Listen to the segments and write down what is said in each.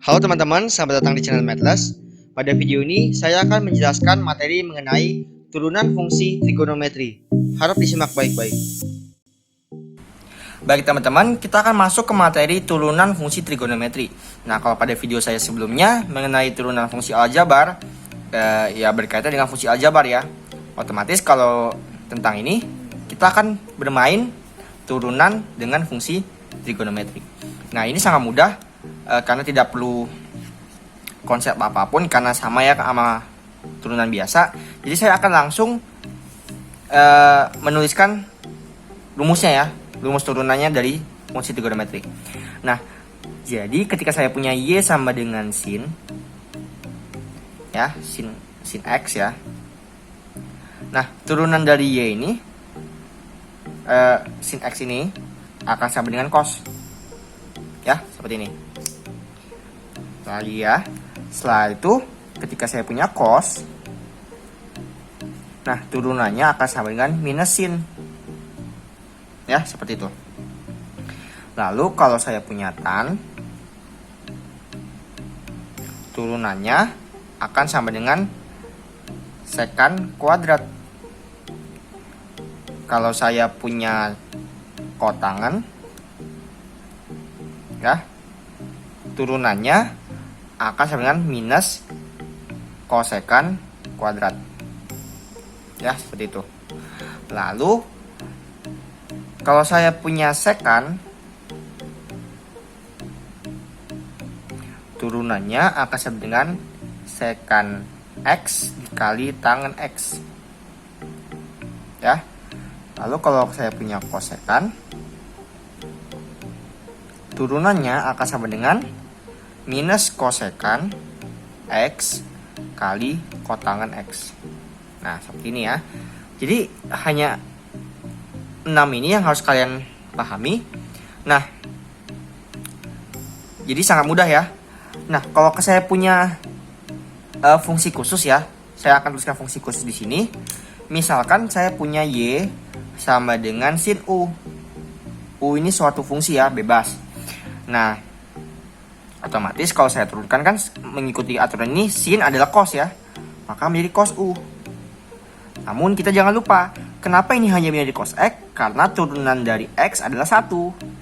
Halo teman-teman, selamat datang di channel Mathless. Pada video ini, saya akan menjelaskan materi mengenai turunan fungsi trigonometri. Harap disimak baik-baik. Baik teman-teman, kita akan masuk ke materi turunan fungsi trigonometri. Nah, kalau pada video saya sebelumnya mengenai turunan fungsi aljabar, ya berkaitan dengan fungsi aljabar ya. Otomatis kalau tentang ini, kita akan bermain turunan dengan fungsi trigonometri. Nah, ini sangat mudah karena tidak perlu konsep apapun karena sama ya sama turunan biasa. Jadi saya akan langsung menuliskan rumusnya ya, rumus turunannya dari fungsi trigonometri. Nah, jadi ketika saya punya y sama dengan sin ya, sin x ya. Nah, turunan dari y ini sin x ini akan sama dengan cos. Ya, seperti ini. Lagi ya. Setelah itu ketika saya punya cos, nah turunannya akan sama dengan minus sin. Ya, seperti itu. Lalu kalau saya punya tan, turunannya akan sama dengan sekan kuadrat. Kalau saya punya kotangan, ya, turunannya akan sama dengan minus kosekan kuadrat. Ya, seperti itu. Lalu kalau saya punya sekan, turunannya akan sama dengan sekan x dikali tangen x. Ya. Lalu kalau saya punya kosekan, turunannya akan sama dengan minus kosekan x kali kotangan x. Nah, seperti ini ya. Jadi hanya 6 ini yang harus kalian pahami. Nah, jadi sangat mudah ya. Nah, kalau saya punya fungsi khusus ya, saya akan tuliskan fungsi khusus di sini. Misalkan saya punya y sama dengan sin u. U ini suatu fungsi ya, bebas. Nah, otomatis kalau saya turunkan kan mengikuti aturan ini, sin adalah cos ya, maka menjadi cos u. Namun kita jangan lupa, kenapa ini hanya menjadi cos x? Karena turunan dari x adalah 1.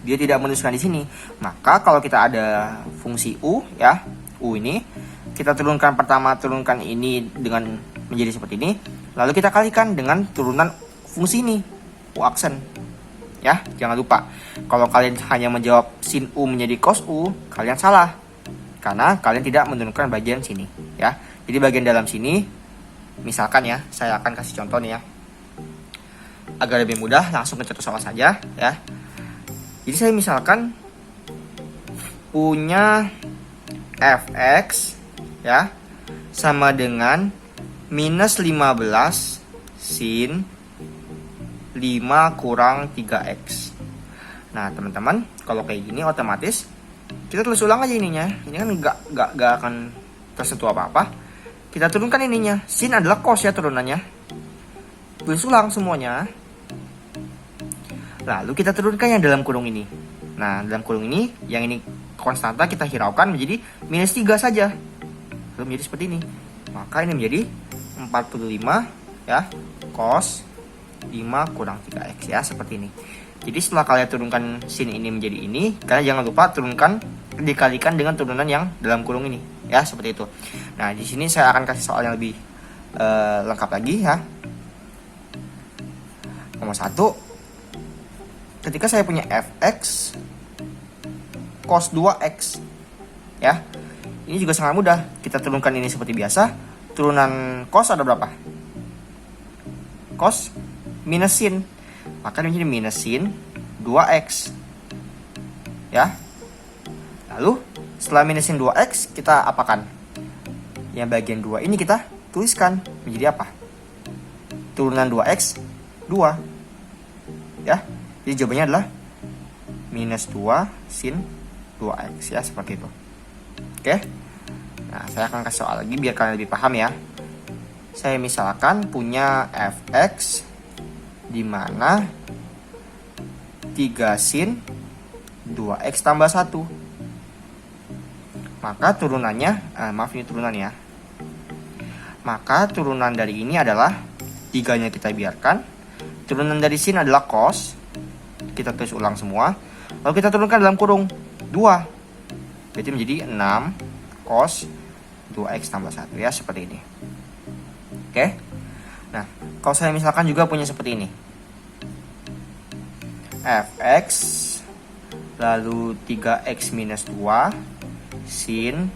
Dia tidak menuliskan di sini. Maka kalau kita ada fungsi u ya, u ini, kita turunkan pertama, turunkan ini dengan menjadi seperti ini. Lalu kita kalikan dengan turunan fungsi ini, u aksen. Ya, jangan lupa. Kalau kalian hanya menjawab sin u menjadi cos u, kalian salah. Karena kalian tidak menurunkan bagian sini, ya. Jadi bagian dalam sini, misalkan ya, saya akan kasih contoh nih ya. Agar lebih mudah, langsung ke contoh soal saja, ya. Jadi saya misalkan punya fx ya sama dengan minus 15 sin 5 kurang 3x. Nah teman-teman, kalau kayak gini otomatis kita tulis ulang aja ininya. Ini kan nggak akan tersentuh apa-apa. Kita turunkan ininya. Sin adalah cos ya turunannya. Tulis ulang semuanya. Lalu kita turunkan yang dalam kurung ini. Nah dalam kurung ini, yang ini konstanta kita hiraukan menjadi minus 3 saja. Lalu menjadi seperti ini. Maka ini menjadi 45 ya cos 5 kurang 3x ya, seperti ini. Jadi setelah kalian turunkan sin ini menjadi ini, kalian jangan lupa turunkan dikalikan dengan turunan yang dalam kurung ini ya, seperti itu. Nah di sini saya akan kasih soal yang lebih lengkap lagi ya. Nomor 1, ketika saya punya fx cos 2x ya, ini juga sangat mudah. Kita turunkan ini seperti biasa. Turunan cos ada berapa? Cos minus sin, maka ini menjadi minus sin 2x ya. Lalu setelah minus sin 2x, kita apakan? Yang bagian 2 ini kita tuliskan menjadi apa? Turunan 2x 2 ya. Jadi jawabannya adalah minus 2 sin 2x ya, seperti itu. Oke. Nah saya akan kasih soal lagi biar kalian lebih paham ya. Saya misalkan punya fx di mana 3 sin 2x tambah 1. Maka turunannya, maaf ini turunan ya. Maka turunan dari ini adalah 3-nya kita biarkan. Turunan dari sin adalah cos. Kita tulis ulang semua. Lalu kita turunkan dalam kurung 2. Berarti menjadi 6 cos 2x tambah 1 ya, seperti ini. Oke. Nah, kalau saya misalkan juga punya seperti ini. Fx lalu 3x minus 2 sin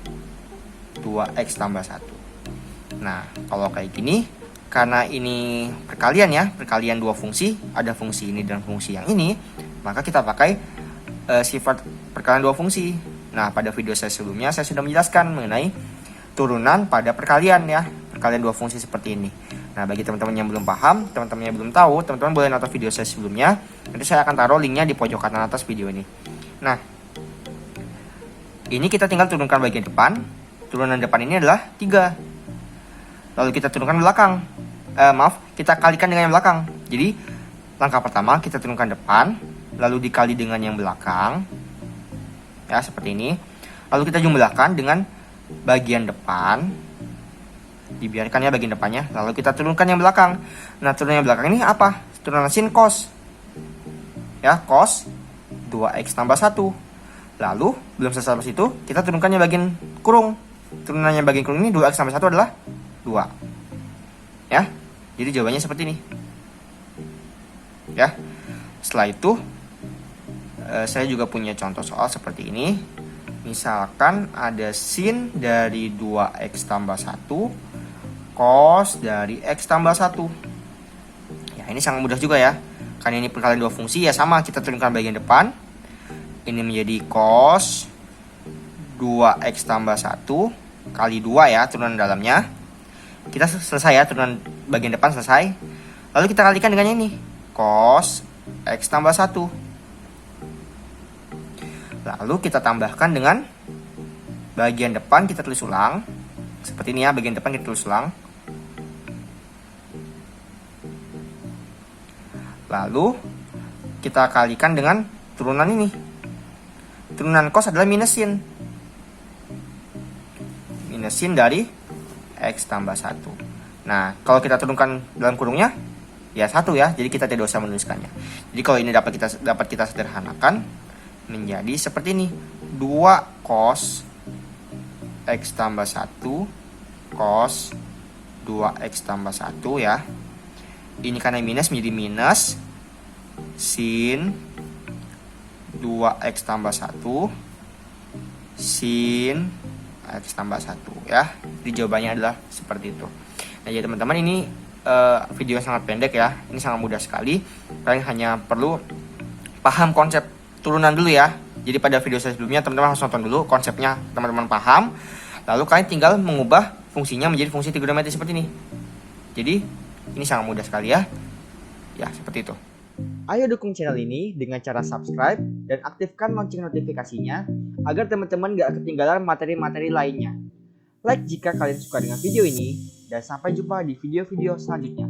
2x tambah 1. Nah, kalau kayak gini, karena ini perkalian ya, perkalian dua fungsi, ada fungsi ini dan fungsi yang ini, maka kita pakai sifat perkalian dua fungsi. Nah, pada video saya sebelumnya saya sudah menjelaskan mengenai turunan pada perkalian ya, perkalian dua fungsi seperti ini. Nah, bagi teman-teman yang belum paham, teman-teman yang belum tahu, teman-teman boleh nonton video saya sebelumnya. Nanti saya akan taruh linknya di pojok kanan atas video ini. Nah, ini kita tinggal turunkan bagian depan. Turunan depan ini adalah 3. Lalu kita turunkan belakang. Kita kalikan dengan yang belakang. Jadi, langkah pertama kita turunkan depan, lalu dikali dengan yang belakang. Ya, seperti ini. Lalu kita jumlahkan dengan bagian depan. Dibiarkan ya bagian depannya. Lalu kita turunkan yang belakang. Nah, turunan yang belakang ini apa? Turunan sin cos. Ya, cos 2x tambah 1. Lalu, belum selesai sampai situ, kita turunkan yang bagian kurung. Turunan yang bagian kurung ini 2x tambah 1 adalah 2. Ya. Jadi jawabannya seperti ini. Ya. Setelah itu saya juga punya contoh soal seperti ini. Misalkan ada sin dari 2x tambah 1 cos dari x tambah 1. Ya, ini sangat mudah juga ya. Karena ini perkalian dua fungsi ya, sama, kita turunkan bagian depan. Ini menjadi cos 2x tambah 1 kali 2 ya, turunan dalamnya. Kita selesai ya, turunan bagian depan selesai. Lalu kita kalikan dengan ini, cos x tambah 1. Lalu kita tambahkan dengan bagian depan, kita tulis ulang. Seperti ini ya, bagian depan kita tulis ulang. Lalu kita kalikan dengan turunan ini. Turunan cos adalah minus sin. Minus sin dari x tambah 1. Nah, kalau kita turunkan dalam kurungnya, ya 1 ya. Jadi kita tidak usah menuliskannya. Jadi kalau ini dapat kita sederhanakan menjadi seperti ini. 2 cos x tambah 1 cos 2x tambah 1 ya. Ini karena minus menjadi minus sin 2x tambah 1 sin x tambah 1 ya. Jadi jawabannya adalah seperti itu. Nah, ya teman-teman, ini video yang sangat pendek ya. Ini sangat mudah sekali. Kalian hanya perlu paham konsep turunan dulu ya. Jadi pada video saya sebelumnya teman-teman harus nonton dulu konsepnya, teman-teman paham. Lalu kalian tinggal mengubah fungsinya menjadi fungsi trigonometri seperti ini. Jadi ini sangat mudah sekali ya. Ya, seperti itu. Ayo dukung channel ini dengan cara subscribe dan aktifkan lonceng notifikasinya agar teman-teman gak ketinggalan materi-materi lainnya. Like jika kalian suka dengan video ini, dan sampai jumpa di video-video selanjutnya.